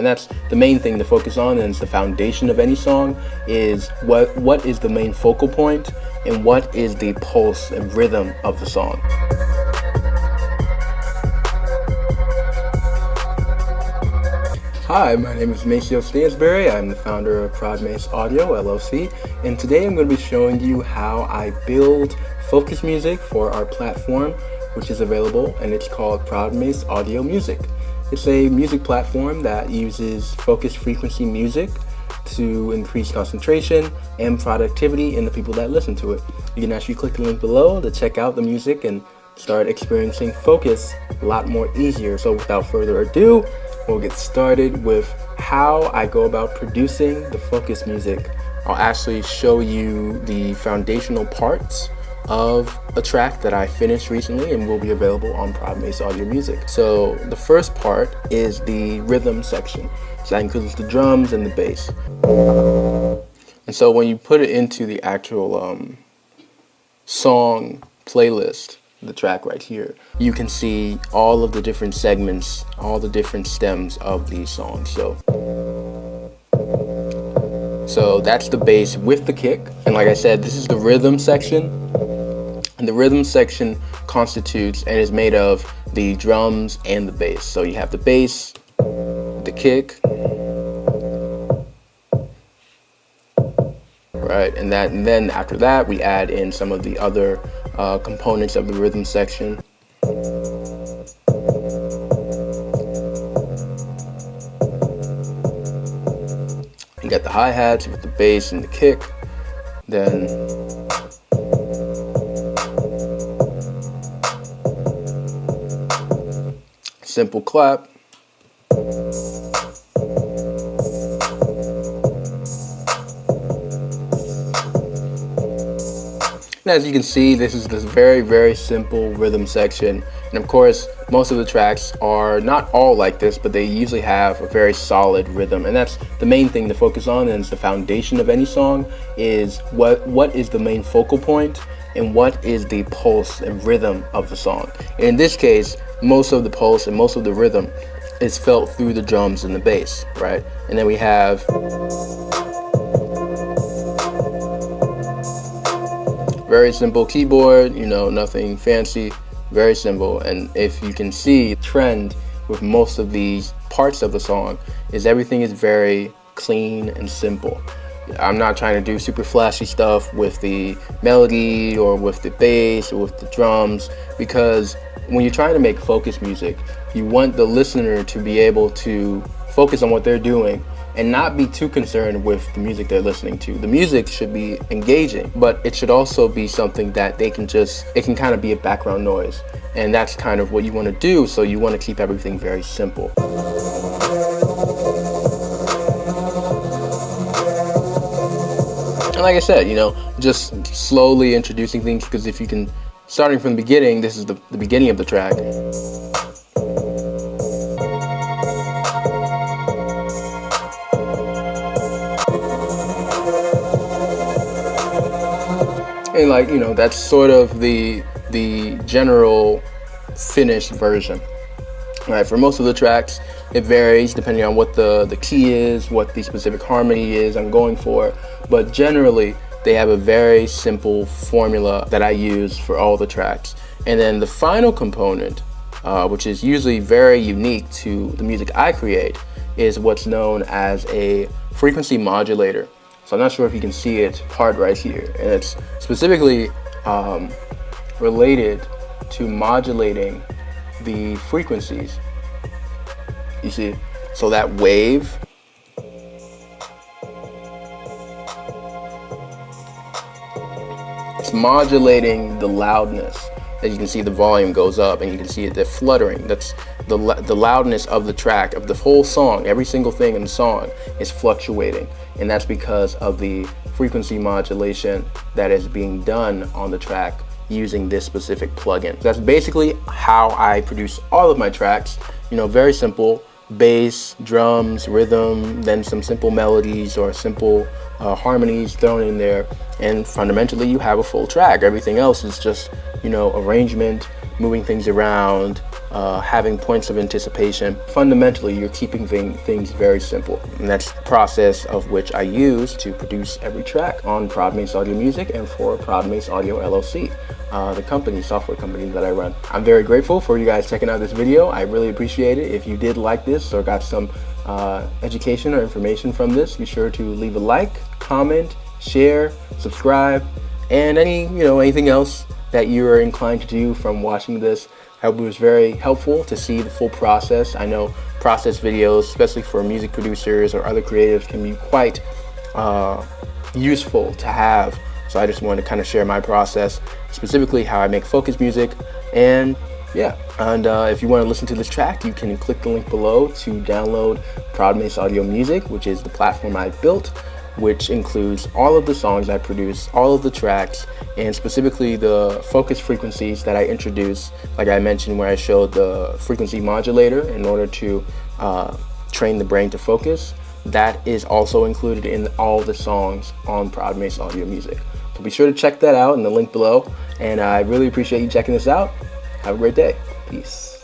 And that's the main thing to focus on, and it's the foundation of any song, is what is the main focal point and what is the pulse and rhythm of the song. Hi, my name is Maceo Stansberry. I'm the founder of ProdMace Audio LLC, and today I'm going to be showing you how I build focus music for our platform, which is available, and it's called ProdMace Audio Music. It's a music platform that uses focus frequency music to increase concentration and productivity in the people that listen to it. You can actually click the link below to check out the music and start experiencing focus a lot more easier. So without further ado, we'll get started with how I go about producing the focus music. I'll actually show you the foundational parts of a track that I finished recently and will be available on ProdMace Audio Music. So the first part is the rhythm section. So that includes the drums and the bass. And so when you put it into the actual song playlist, the track right here, you can see all of the different segments, all the different stems of these songs. So that's the bass with the kick. And like I said, this is the rhythm section. And the rhythm section constitutes and is made of the drums and the bass. So you have the bass, the kick, right? And then after that, we add in some of the other components of the rhythm section. You got the hi-hats with the bass and the kick. Then simple clap. And as you can see, this is this very, very simple rhythm section. And of course, most of the tracks are not all like this, but they usually have a very solid rhythm. And that's the main thing to focus on, and it's the foundation of any song, is what is the main focal point and what is the pulse and rhythm of the song. And in this case, most of the pulse and most of the rhythm is felt through the drums and the bass, right? And then we have very simple keyboard, nothing fancy, very simple. And if you can see, the trend with most of these parts of the song is everything is very clean and simple. I'm not trying to do super flashy stuff with the melody or with the bass or with the drums, because when you're trying to make focus music, you want the listener to be able to focus on what they're doing and not be too concerned with the music they're listening to. The music should be engaging, but it should also be something that it can kind of be a background noise. And that's kind of what you want to do, so you want to keep everything very simple. And like I said, just slowly introducing things, because if you can, starting from the beginning, this is the beginning of the track. And that's sort of the general finished version. Right, for most of the tracks, it varies depending on what the key is, what the specific harmony is I'm going for. But generally, they have a very simple formula that I use for all the tracks. And then the final component, which is usually very unique to the music I create, is what's known as a frequency modulator. So I'm not sure if you can see it part right here. And it's specifically related to modulating the frequencies. You see? So that wave it's modulating the loudness. As you can see, the volume goes up, and you can see the fluttering. That's the loudness of the track, of the whole song. Every single thing in the song is fluctuating, and that's because of the frequency modulation that is being done on the track using this specific plugin. That's basically how I produce all of my tracks. Very simple: bass, drums, rhythm, then some simple melodies or simple harmonies thrown in there, and fundamentally you have a full track. Everything else is just arrangement, moving things around, having points of anticipation. Fundamentally, you're keeping things very simple, and that's the process of which I use to produce every track on Prodmace Audio Music and for Prodmace Audio LLC, the software company that I run. I'm very grateful for you guys checking out this video. I really appreciate it. If you did like this or got some education or information from this, be sure to leave a like, comment, share, subscribe, and anything else that you are inclined to do from watching this. I hope it was very helpful to see the full process. I know process videos, especially for music producers or other creatives, can be quite useful to have. So I just wanted to kind of share my process, specifically how I make focus music. And yeah, and if you want to listen to this track, you can click the link below to download Prodmace Audio Music, which is the platform I built, which includes all of the songs I produce, all of the tracks, and specifically the focus frequencies that I introduce, like I mentioned where I showed the frequency modulator in order to train the brain to focus. That is also included in all the songs on Prodmace Audio Music. So be sure to check that out in the link below, and I really appreciate you checking this out. Have a great day. Peace.